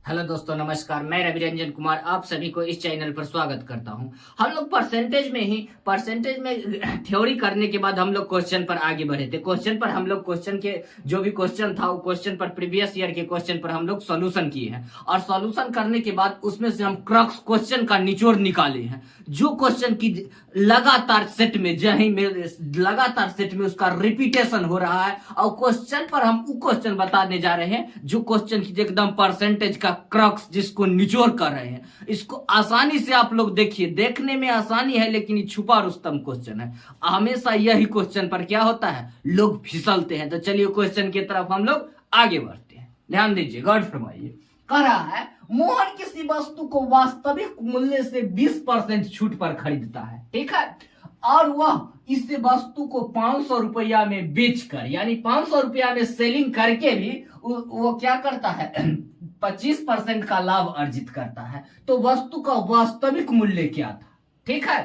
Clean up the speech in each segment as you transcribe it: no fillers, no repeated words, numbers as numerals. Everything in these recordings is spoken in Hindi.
हेलो दोस्तों, नमस्कार। मैं रवि रंजन कुमार आप सभी को इस चैनल पर स्वागत करता हूं। हम लोग परसेंटेज में थ्योरी करने के बाद हम लोग क्वेश्चन पर आगे बढ़े थे। क्वेश्चन पर हम लोग क्वेश्चन के जो भी क्वेश्चन था वो क्वेश्चन पर प्रीवियस ईयर के क्वेश्चन पर हम लोग सॉल्यूशन किए हैं और सॉल्यूशन करने के बाद उसमें से हम क्रक्स क्वेश्चन का निचोड़ निकाले हैं। जो क्वेश्चन की लगातार सेट में उसका रिपीटेशन हो रहा है और क्वेश्चन पर हम वो क्वेश्चन बताने जा रहे हैं जो क्वेश्चन की एकदम परसेंटेज का क्रक्स जिसको निचोड़ कर रहे हैं। इसको आसानी से आप लोग देखिए, देखने में आसानी है लेकिन ये छुपा रुस्तम क्वेश्चन है। हमेशा यही क्वेश्चन पर क्या होता है, लोग फिसलते हैं। तो चलिए क्वेश्चन की तरफ हम लोग आगे बढ़ते हैं। ध्यान दीजिए, गौर फरमाइए। कह रहा है मोहन किसी वस्तु को वास्तविक मूल्य से 20% छूट पर खरीदता है, ठीक है, और वह इस वस्तु को 500 रुपया में बेचकर, यानी 500 रुपया में सेलिंग करके भी वो क्या करता है 25% का लाभ अर्जित करता है। तो वस्तु का वास्तविक मूल्य क्या था, ठीक है।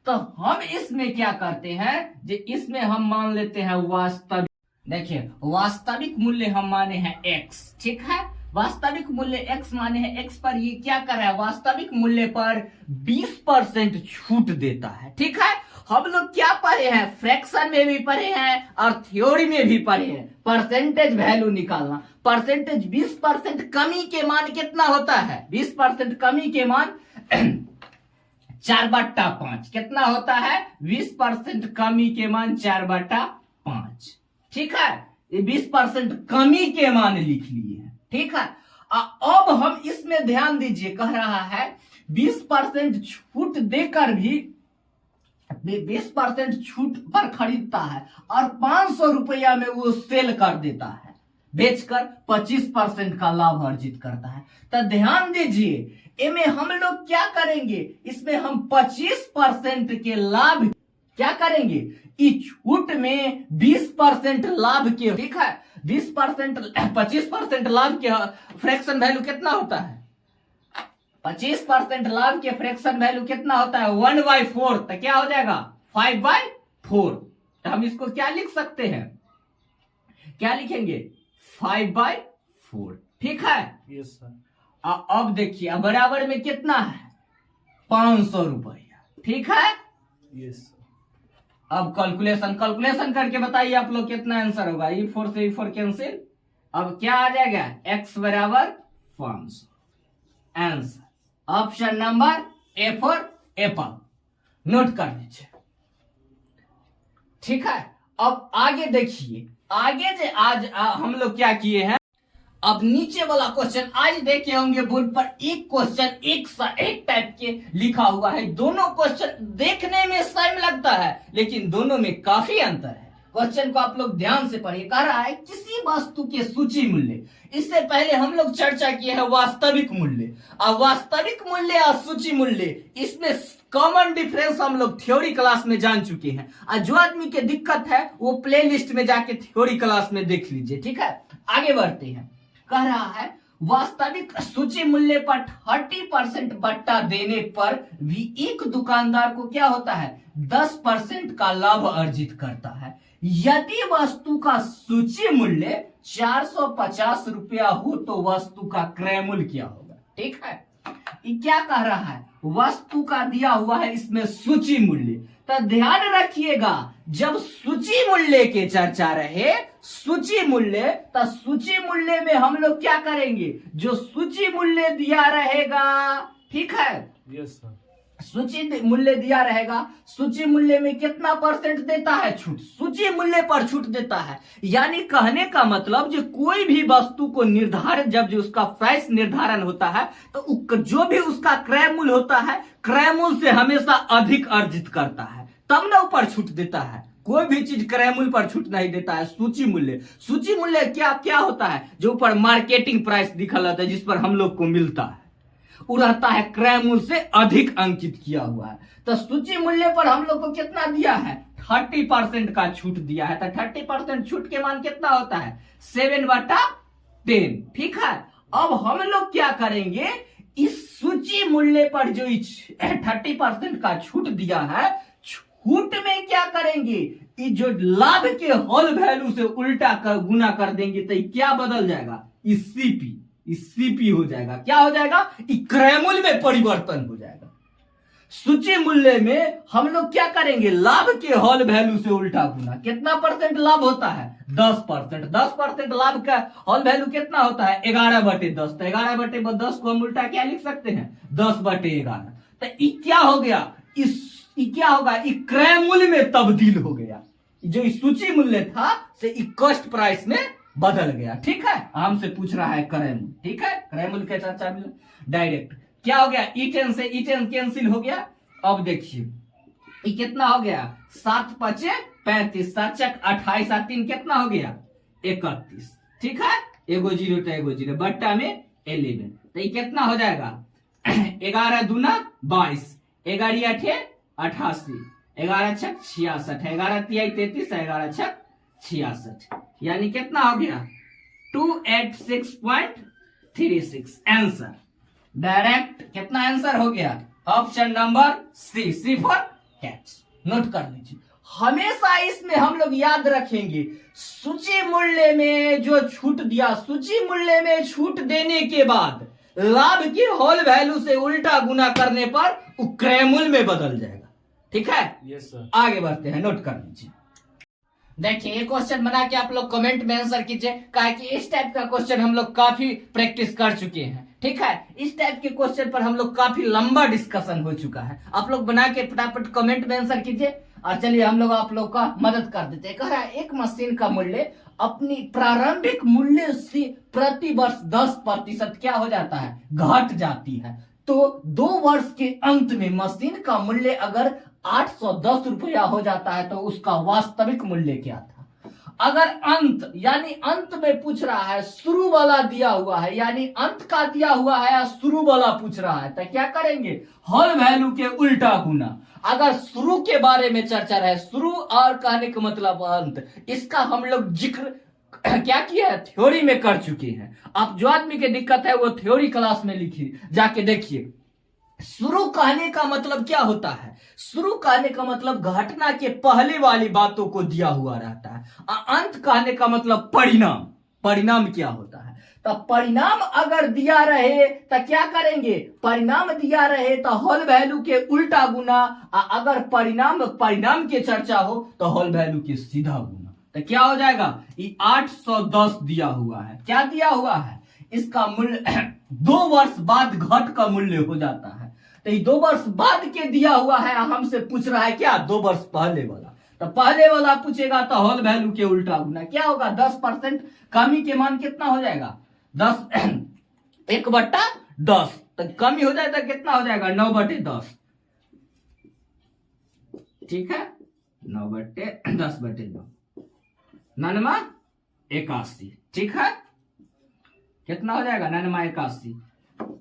तो हम इसमें क्या करते हैं, इसमें हम मान लेते हैं वास्तविक। देखिए, वास्तविक मूल्य हम माने हैं x, ठीक है। वास्तविक मूल्य x माने हैं, x पर ये क्या कर रहा है, वास्तविक मूल्य पर 20% छूट देता है, ठीक है। हम लोग क्या पढ़े हैं, फ्रैक्शन में भी पढ़े हैं और थ्योरी में भी पढ़े हैं, परसेंटेज वैल्यू निकालना। परसेंटेज 20% कमी के मान कितना होता है, 20% कमी के मान 4/5 कितना होता है, 20% कमी के मान 4/5, ठीक है। ये 20% कमी के मान लिख लिए हैं, ठीक है। अब हम इसमें ध्यान दीजिए, कह रहा है 20% छूट देकर भी 20% छूट पर खरीदता है और 500 रुपया में वो सेल कर देता है, बेचकर 25% का लाभ अर्जित करता है। तो ध्यान दीजिए, इनमें हम लोग क्या करेंगे, इसमें हम 25% के लाभ क्या करेंगे, इस छूट में 20% लाभ के, ठीक है, 25% लाभ के फ्रैक्शन वैल्यू कितना होता है, 25% लाभ के फ्रैक्शन वैल्यू कितना होता है, 1/4। तो क्या हो जाएगा 5/4। तो हम इसको क्या लिख सकते हैं, क्या लिखेंगे, 5/4, ठीक है। Yes sir. अब देखिए, बराबर में कितना है, 500 रुपया, ठीक है। Yes sir. अब कैलकुलेशन करके बताइए आप लोग कितना आंसर होगा। E4 से E4 कैंसिल, अब क्या आ जाएगा, x बराबर 500। Answer option number A for Apple, note कर लीजिए, ठीक है। अब आगे देखिए, आगे आज हम लोग क्या किए हैं। अब नीचे वाला क्वेश्चन आज देखे होंगे बोर्ड पर, एक क्वेश्चन एक टाइप के लिखा हुआ है। दोनों क्वेश्चन देखने में सेम लगता है लेकिन दोनों में काफी अंतर है। क्वेश्चन को आप लोग ध्यान से पढ़िए। कह रहा है किसी वस्तु के सूची मूल्य, इससे पहले हम लोग चर्चा किए हैं वास्तविक मूल्य। अब वास्तविक मूल्य और सूची मूल्य, इसमें कॉमन डिफरेंस हम लोग थ्योरी क्लास में जान चुके हैं। और जो आदमी के दिक्कत है वो प्ले लिस्ट में जाके थ्योरी क्लास में देख लीजिए, ठीक है। आगे बढ़ते हैं। कह रहा है वास्तविक सूची मूल्य पर 30% बट्टा देने पर भी एक दुकानदार को क्या होता है, 10% का लाभ अर्जित करता है यदि वस्तु का सूची मूल्य 450 रुपया हो तो वस्तु का क्रय मूल्य क्या होगा, ठीक है। ये क्या कह रहा है, वस्तु का दिया हुआ है इसमें सूची मूल्य। तो ध्यान रखिएगा, जब सूची मूल्य के चर्चा रहे, सूची मूल्य, तो सूची मूल्य में हम लोग क्या करेंगे, जो सूची मूल्य दिया रहेगा, ठीक है। Yes sir. सूची मूल्य दिया रहेगा, सूची मूल्य में कितना परसेंट देता है छूट, सूची मूल्य पर छूट देता है। यानी कहने का मतलब, जो कोई भी वस्तु को निर्धारित, जब जो उसका प्राइस निर्धारण होता है तो जो भी उसका क्रय मूल्य होता है, क्रय मूल्य से हमेशा अधिक अर्जित करता है, तब ना ऊपर छूट देता है। कोई भी चीज क्रय मूल्य पर छूट नहीं देता है। सूची मूल्य क्या क्या होता है, जो ऊपर मार्केटिंग प्राइस दिखा रहता है, जिस पर हम लोग को मिलता है, वो रहता है क्रय मूल्य से अधिक अंकित किया हुआ है। तो सूची मूल्य पर हम लोग को कितना दिया है, 30% का छूट दिया है। तो 30% छूट के मान कितना होता है, 7/10, ठीक है। अब हम लोग क्या करेंगे, इस सूची मूल्य पर जो 30% का छूट दिया है, छूट में क्या करेंगे, ये जो लाभ के होल वैल्यू से उल्टा कर गुना कर देंगे तो क्या बदल जाएगा, CP, सीपी हो जाएगा। क्या हो जाएगा? क्रय मूल्य में परिवर्तन हो जाएगा। सूची मूल्य में हम लोग क्या करेंगे? लाभ के हॉल वैल्यू से उल्टा गुना। कितना परसेंट लाभ होता है? 10%। 10% लाभ का हॉल वैल्यू कितना होता है? 11/10। तो 11/10 को हम उल्टा क्या लिख सकते हैं? 10/11। तो क्या हो गया? क्या होगा? क्रय मूल्य में तब्दील हो गया। जो इस सूची मूल्य था से कॉस्ट प्राइस में बदल गया। ठीक है, हमसे पूछ रहा है क्रय मूल्य। ठीक है, क्रय मूल्य के चर्चा में डायरेक्ट क्या हो गया? E10 से E10 कैंसिल हो गया। अब देखिए कितना हो गया? 7×5 = 35, 7×4 = 28, 3 कितना हो गया? 31। ठीक है, एगो 0 तो एगो 0 बट्टा में 11। तो ये कितना हो जाएगा? 11×2 = 22, 11×8 = 88, 11×6 = 66, 11×3 = 33, 11×6 = 66। यानी कितना हो गया? 286.36 आंसर। डायरेक्ट कितना आंसर हो गया? Option number C for cats. Note कर लीजिए, हमेशा इसमें हम लोग याद रखेंगे सूची मूल्य में जो छूट दिया, सूची मूल्य में छूट देने के बाद लाभ की होल वैल्यू से उल्टा गुना करने पर क्रय मूल्य में बदल जाएगा। ठीक है, यस सर। आगे बढ़ते हैं, नोट कर लीजिए। देखिए ये क्वेश्चन बना के आप लोग कमेंट में आंसर कीजिए, कहा कि इस टाइप का क्वेश्चन हम लोग काफी प्रैक्टिस कर चुके हैं। ठीक है, इस टाइप के क्वेश्चन पर हम लोग काफी लंबा डिस्कशन हो चुका है। आप लोग बना के फटाफट कमेंट में आंसर कीजिए और चलिए हम लोग आप लोग का मदद कर देते हैं। कह रहा है एक मशीन का मूल्य अपनी प्रारंभिक मूल्य से प्रति वर्ष 10% क्या हो जाता है? घट जाती है। तो 2 वर्ष के अंत में मशीन का मूल्य अगर 810 रुपया हो जाता है तो उसका वास्तविक मूल्य क्या था? अगर अंत यानी अंत में पूछ रहा है, शुरू वाला दिया हुआ है यानी अंत का दिया हुआ है या शुरू वाला पूछ रहा है, तो क्या करेंगे? होल वैल्यू के उल्टा गुना। अगर शुरू के बारे में चर्चा रहे, शुरू और कहने का मतलब अंत, इसका हम लोग जिक्र क्या किया है? थ्योरी में कर चुके हैं। आप जो आदमी की दिक्कत है वो थ्योरी क्लास में लिखिए, जाके देखिए। शुरू कहने का मतलब क्या होता है? शुरू कहने का मतलब घटना के पहले वाली बातों को दिया हुआ रहता है। अंत कहने का मतलब परिणाम। परिणाम क्या होता है? तो परिणाम अगर दिया रहे तो क्या करेंगे? परिणाम दिया रहे तो होल वैल्यू के उल्टा गुना। अगर परिणाम की चर्चा हो तो होल वैल्यू के सीधा गुना। तो क्या हो जाएगा? ये 810 दिया हुआ है। क्या दिया हुआ है? इसका मूल्य 2 वर्ष बाद घट का मूल्य हो जाता है। तो ये 2 वर्ष बाद के दिया हुआ है, हमसे पूछ रहा है क्या? 2 वर्ष पहले वाला। तो पहले वाला पूछेगा तो होल वैल्यू के उल्टा गुना। क्या होगा? 10% कमी के मान कितना हो जाएगा? 1/10। तो कमी हो जाए तो कितना हो जाएगा? 9/10। ठीक है, 9/10/9 8981। ठीक है, कितना हो जाएगा? 8981।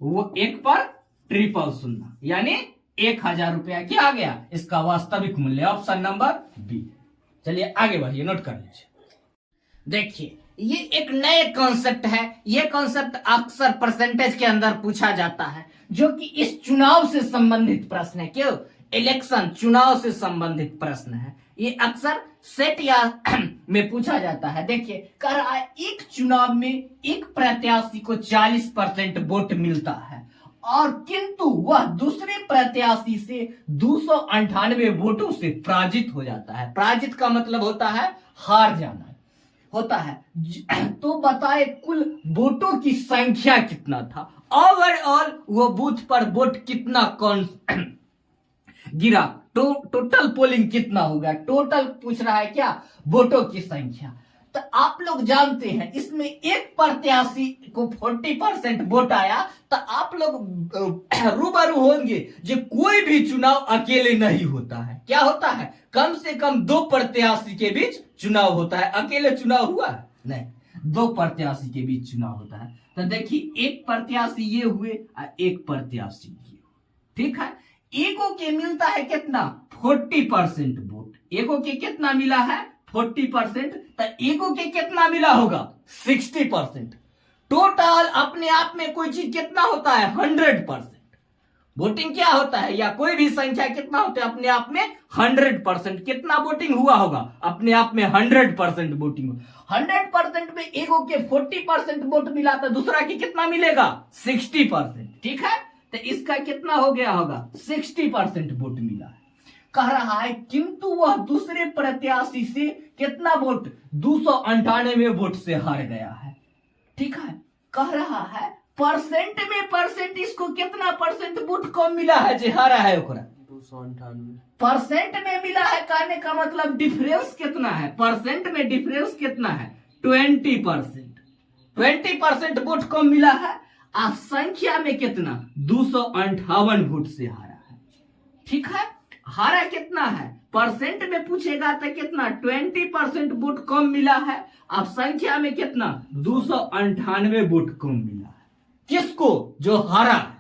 वो 1 पर 000 यानी 1000 रुपया क्या आ गया? इसका वास्तविक मूल्य। Option number B. चलिए आगे बढ़िए, नोट कर लीजिए। देखिए ये एक नए कॉन्सेप्ट है। ये कॉन्सेप्ट अक्सर परसेंटेज के अंदर पूछा जाता है, जो कि इस चुनाव से संबंधित प्रश्न है। क्यों? इलेक्शन, चुनाव से संबंधित प्रश्न है। ये अक्सर सेट या में पूछा जाता है। देखिए कह रहा है एक चुनाव में एक प्रत्याशी को 40% वोट मिलता है और किंतु वह दूसरे प्रत्याशी से 298 वोटों से पराजित हो जाता है। पराजित का मतलब होता है हार जाना होता है। तो बताए कुल वोटों की संख्या कितना था? ओवरऑल वो बूथ पर वोट कितना कौन गिरा? टोटल पोलिंग कितना होगा? टोटल पूछ रहा है क्या? वोटों की संख्या। तो आप लोग जानते हैं इसमें एक प्रत्याशी को 40% वोट आया, तो आप लोग रूबरू होंगे जो कोई भी चुनाव अकेले नहीं होता है। क्या होता है? कम से कम 2 प्रत्याशी के बीच चुनाव होता है। अकेले चुनाव हुआ है? नहीं, 2 प्रत्याशी के बीच चुनाव होता है। तो देखिए एक प्रत्याशी ये हुए और एक प्रत्याशी ये। ठीक है, एगो के मिलता है कितना? 40% वोट। एगो के कितना मिला है? 40%। तो एगो के कितना मिला होगा? 60%। टोटल अपने आप में कोई चीज कितना होता है? 100%। वोटिंग क्या होता है, या कोई भी संख्या कितना होता है अपने आप में 100%। कितना वोटिंग हुआ होगा अपने आप में 100% वोटिंग। 100% में एगो के 40% वोट मिला तो दूसरा के कितना मिलेगा 60%। ठीक है, तो इसका कितना हो गया होगा 60% वोट मिला है। कह रहा है किंतु वह दूसरे प्रत्याशी से कितना वोट 298 वोट से हार गया है। ठीक है, कह रहा है परसेंट में परसेंट इसको कितना परसेंट वोट कम मिला है जो हारा है ओकरा 298 परसेंट में मिला है। कहने का मतलब डिफरेंस कितना है, परसेंट में डिफरेंस कितना है 20%। 20% वोट कम मिला है। आप संख्या में कितना 258 वोट से हारा है। ठीक है, हारा कितना है परसेंट में पूछेगा तो कितना 20% वोट कम मिला है। अब संख्या में कितना 298 वोट कम मिला है। किसको, जो हारा है।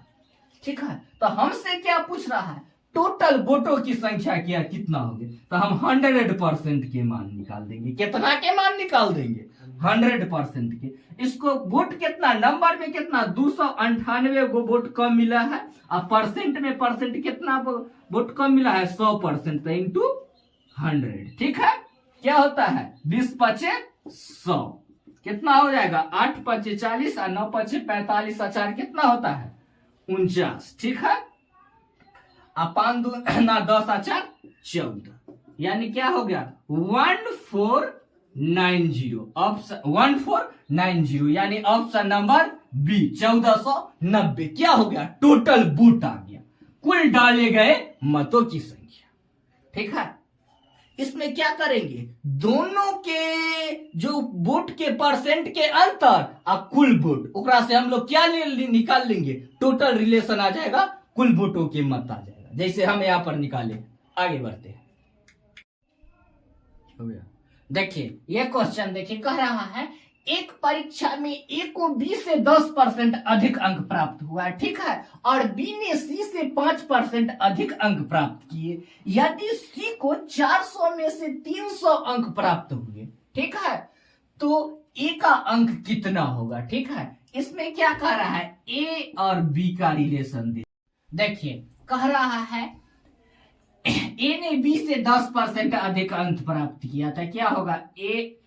ठीक है, तो हमसे क्या पूछ रहा है टोटल वोटों की संख्या क्या कितना होगी, तो हम 100% के मान निकाल देंगे। कितना के मान निकाल देंगे 100% के। इसको वोट कितना नंबर में कितना 298 को वोट कम मिला है, और परसेंट में परसेंट कितना वोट कम मिला है 100%, तो इंटू 100। ठीक है, क्या होता है 20 पचे 100 कितना हो जाएगा 8 पचे 40 और 9 पचे 45 और 4 कितना होता है 49। ठीक है, और 5 2 ना 10 और 4 14, यानी क्या हो गया 1490 ऑप्शन 1490, यानी ऑप्शन नंबर बी 1490 क्या हो गया टोटल वोट आ गया, कुल डाले गए मतों की संख्या। ठीक है, इसमें क्या करेंगे दोनों के जो वोट के परसेंट के अंतर और कुल वोट ओकरा से हम लोग क्या निकाल लेंगे टोटल रिलेशन आ जाएगा, कुल वोटों के मत आ जाएगा, जैसे हम यहाँ पर निकाले। आगे बढ़ते हैं, हो गया। देखिए ये क्वेश्चन देखिए, कह रहा है एक परीक्षा में ए को बी से 10% अधिक अंक प्राप्त हुआ है। ठीक है, और बी ने सी से 5% अधिक अंक प्राप्त किए। यदि सी को 400 में से 300 अंक प्राप्त हुए, ठीक है, तो ए का अंक कितना होगा। ठीक है, इसमें क्या कह रहा है ए और बी का रिलेशन देखिए, कह रहा है ए ने बी से 10% अधिक अंक प्राप्त किया था, क्या होगा ए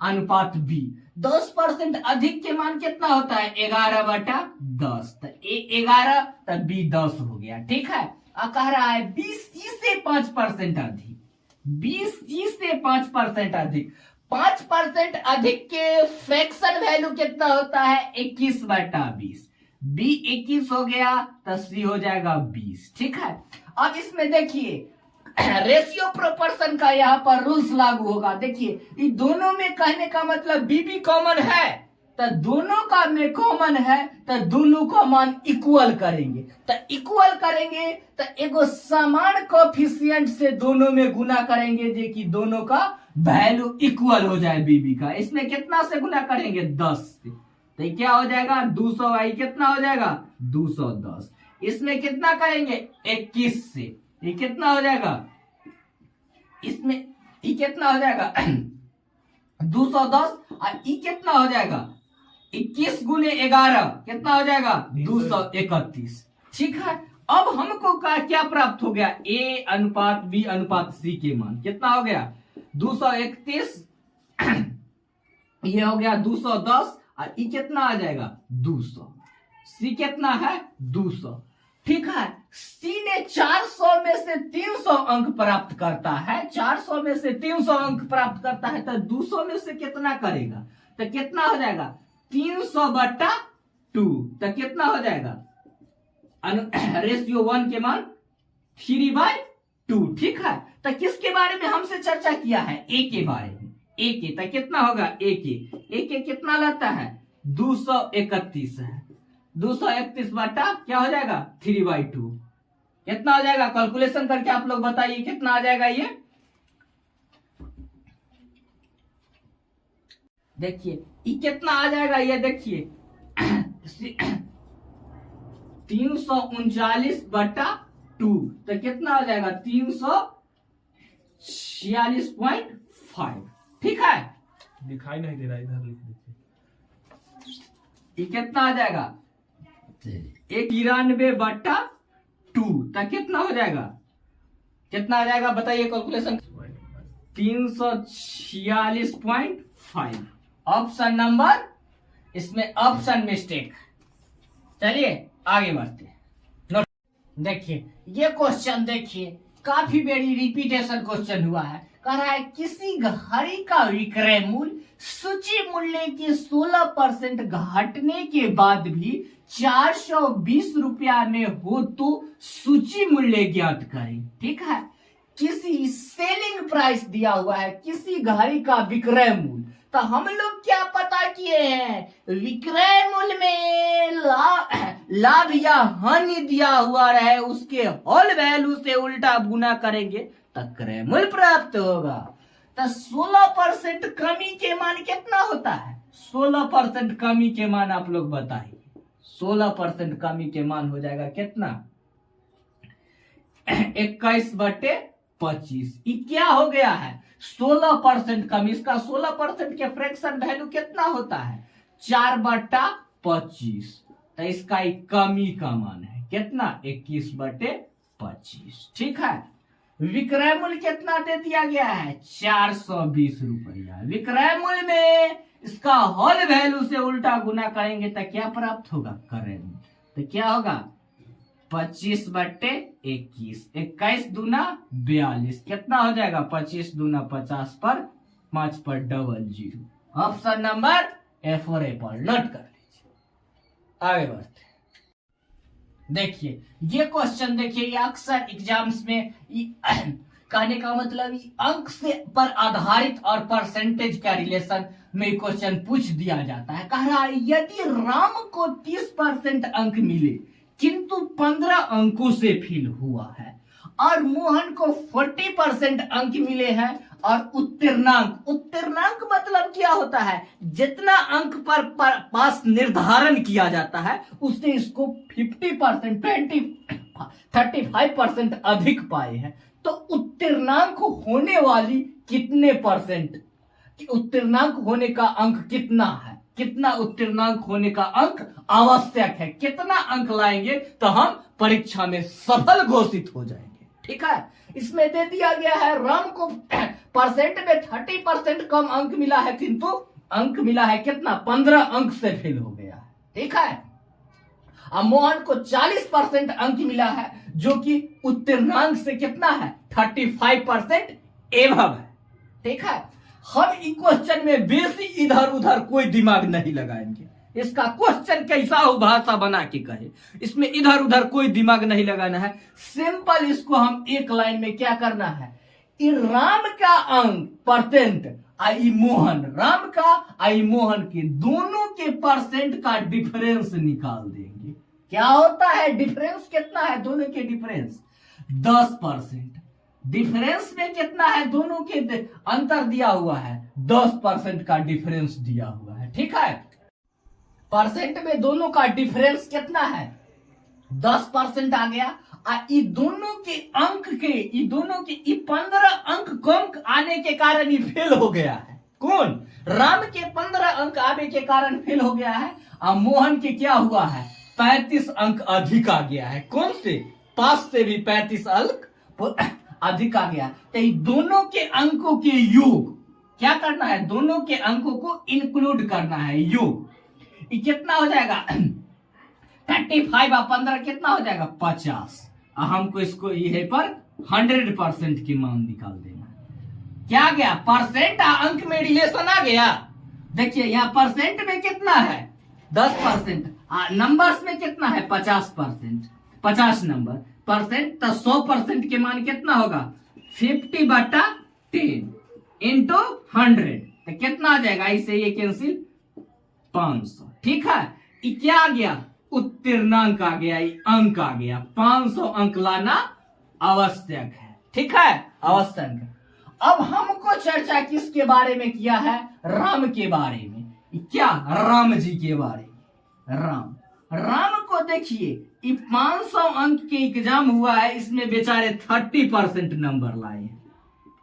अनुपात बी। 10% अधिक के मान कितना होता है 11/10, तो ए 11 तो बी 10 हो गया। ठीक है, और कह रहा है बी सी से 5% अधिक, बी सी से 5% अधिक। 5% अधिक के फ्रैक्शन वैल्यू कितना होता है 21/20, बी 21 हो गया तो सी हो जाएगा 20। ठीक है, अब इसमें देखिए रेशियो प्रोपोर्शन का यहाँ पर रूल्स लागू होगा। देखिए ये दोनों में कहने का मतलब बी भी कॉमन है, तो दोनों का में कॉमन है तो दोनों का मान इक्वल करेंगे, तो इक्वल करेंगे तो एगो समान कोफिशिएंट से दोनों में गुना करेंगे, जो कि दोनों का वैल्यू इक्वल हो जाए बीबी का। इसमें कितना से गुना करेंगे 10 से, तो क्या हो जाएगा 200 आई कितना हो जाएगा 210। इसमें कितना करेंगे 21 से, ये कितना हो जाएगा, इसमें ये कितना हो जाएगा 210, और ये कितना हो जाएगा 21 गुने 11 कितना हो जाएगा 231। ठीक है, अब हमको क्या प्राप्त हो गया ए अनुपात बी अनुपात सी के मान कितना हो गया 231, ये हो गया 210, और ये कितना आ जाएगा 200, सी कितना है 200। ठीक है, सी ने 400 में से 300 अंक प्राप्त करता है, 400 में से 300 अंक प्राप्त करता है, तो 200 में से कितना करेगा, तो कितना हो जाएगा 300/2, तो कितना हो जाएगा रेशियो 1 के मान 3/2। ठीक है, तो किसके बारे में हमसे चर्चा किया है ए के बारे में, ए के, तो कितना होगा ए के कितना लगता है 231 है, 231 बटा क्या हो जाएगा 3/2 कितना हो जाएगा, कैलकुलेशन करके आप लोग बताइए कितना आ जाएगा। ये देखिए ये कितना आ जाएगा, ये देखिए 339/2, तो कितना हो जाएगा 346.5। ठीक है, दिखाई नहीं दे रहा, इधर लिख दीजिए। ये कितना आ जाएगा 93/2 2 तो कितना हो जाएगा, कितना आ जाएगा बताइए कैलकुलेशन। 346.5 ऑप्शन नंबर, इसमें ऑप्शन मिस्टेक। चलिए आगे बढ़ते हैं। नोट देखिए ये क्वेश्चन, देखिए काफी बड़ी रिपीटेशन क्वेश्चन हुआ है। कह रहा है किसी घड़ी का विक्रय मूल्य सूची मूल्य के 16% घटने के बाद भी 420 रुपया में हो तो सूची मूल्य ज्ञात करें। ठीक है, किसी सेलिंग प्राइस दिया हुआ है, किसी घड़ी का विक्रय मूल्य, तो हम लोग क्या पता किए हैं, विक्रय मूल्य में लाभ या हानि दिया हुआ रहे उसके होल वैल्यू से उल्टा गुना करेंगे तो क्रय मूल्य प्राप्त होगा। तो 16% कमी के मान कितना होता है, 16% कमी के मान आप लोग बताइए। 16% कमी के मान हो जाएगा कितना, 21/25। ये क्या हो गया है, 16% कमी। इसका 16% के फ्रैक्शन वैल्यू कितना होता है, 4/25। तो इसका एक कमी का मान है कितना, 21/25। ठीक है, विक्रय मूल्य कितना दे दिया गया है, 420 रुपया। विक्रय मूल्य में इसका होल वैल्यू से उल्टा गुना करेंगे तो क्या प्राप्त होगा, क्रय मूल्य। तो क्या होगा 25/21, 21 दूना 42, कितना हो जाएगा 25 दूना 50 पर 5 पर 00। Option number A for Apple note कर लीजिए। आगे बढ़ते हैं। देखिए ये क्वेश्चन, देखिए ये अक्सर एग्जाम्स में कहने का मतलब अंक से पर आधारित और परसेंटेज का रिलेशन में क्वेश्चन पूछ दिया जाता है। कह रहा है यदि राम को 30% अंक मिले किंतु 15 अंकों से फेल हुआ है और मोहन को 40% अंक मिले हैं और उत्तीर्णांक मतलब क्या होता है, जितना अंक पर पास निर्धारण किया जाता है उससे इसको 50% 35% अधिक पाए हैं, तो उत्तीर्णांक होने वाली कितने परसेंट, उत्तीर्णांक होने का अंक कितना है, कितना उत्तीर्णांक होने का अंक आवश्यक है, कितना अंक लाएंगे तो हम परीक्षा में सफल घोषित हो जाएंगे। ठीक है, इसमें दे दिया गया है राम को परसेंट में 30% कम अंक मिला है किंतु अंक मिला है कितना, 15 अंक से फेल हो गया है। ठीक है, और मोहन को 40% अंक मिला है जो कि उत्तीर्णांक से कितना है, 35% एवं है। ठीक है, हम इस क्वेश्चन में बेसी इधर उधर कोई दिमाग नहीं लगाएंगे। इसका क्वेश्चन कैसा हो भाषा बना के कहे, इसमें इधर उधर कोई दिमाग नहीं लगाना है। सिंपल इसको हम एक लाइन में क्या करना है, राम का अंक परसेंट आई मोहन, राम का आई मोहन के दोनों के परसेंट का डिफरेंस निकाल देंगे। क्या होता है डिफरेंस, कितना है दोनों के डिफरेंस, 10%। डिफरेंस में कितना है, दोनों के अंतर दिया हुआ है 10% का डिफरेंस दिया हुआ है। ठीक है, परसेंट में दोनों का डिफरेंस कितना है, 10% आ गया। ये दोनों के अंक के, ये दोनों के 15 अंक कम आने के कारण ये फेल हो गया है। कौन, राम के 15 अंक आने के कारण फेल हो गया है और मोहन के क्या हुआ है, 35 अंक अधिक आ गया है। कौन से, पास से भी 35 अंक अधिक आ गया। तो दोनों के अंकों के योग क्या करना है, दोनों के अंकों को इंक्लूड करना है, योग। ये कितना हो जाएगा 35 और 15 कितना हो जाएगा 50। हमको इसको ये पर 100% की मान निकाल देना। क्या आ गया, परसेंट अंक में रिलेशन आ गया। देखिए यहाँ परसेंट में कितना है 10%, नंबर्स में कितना है 50%, 50 नंबर परसेंट, तो 100% के मान कितना होगा 50/10 इंटू 100, तो कितना आ जाएगा, इसे ये कैंसिल 500। ठीक है, ये क्या आ गया, उत्तीर्णांक आ गया, ये अंक आ गया। 500 अंक लाना आवश्यक है। ठीक है, आवश्यक है। अब हमको चर्चा किसके बारे में किया है, राम के बारे में। क्या, राम जी के बारे में। राम को देखिए, ये 500 अंक के एग्जाम हुआ है, इसमें बेचारे 30% नंबर लाए हैं।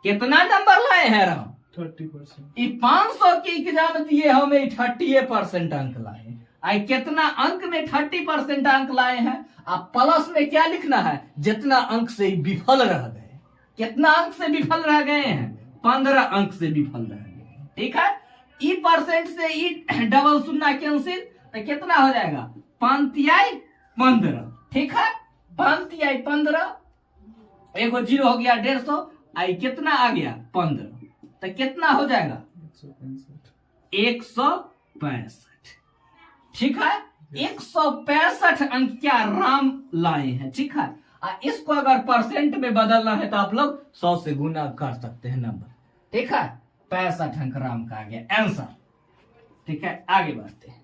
कितना नंबर लाए हैं राम, 30%। ये 500 के एग्जाम दिए हमें 30% अंक लाए आई कितना अंक में 30% अंक लाए हैं। अब प्लस में क्या लिखना है, जितना अंक से विफल रह गए। कितना अंक से विफल रह गए हैं, 15 अंक से विफल रह गए। ठीक है, ई परसेंट से ई डबल शून्य कैंसिल, तो कितना हो जाएगा 5 15। ठीक है, 5 15, एगो जीरो हो गया 150, आई कितना आ गया 15, तो कितना हो जाएगा 165। ठीक है, 165 अंक क्या राम लाए हैं। ठीक है, इसको अगर परसेंट में बदलना है तो आप लोग 100 से गुना कर सकते हैं नंबर। ठीक है, 65 अंक राम का आ गया आंसर। ठीक है, आगे बढ़ते हैं।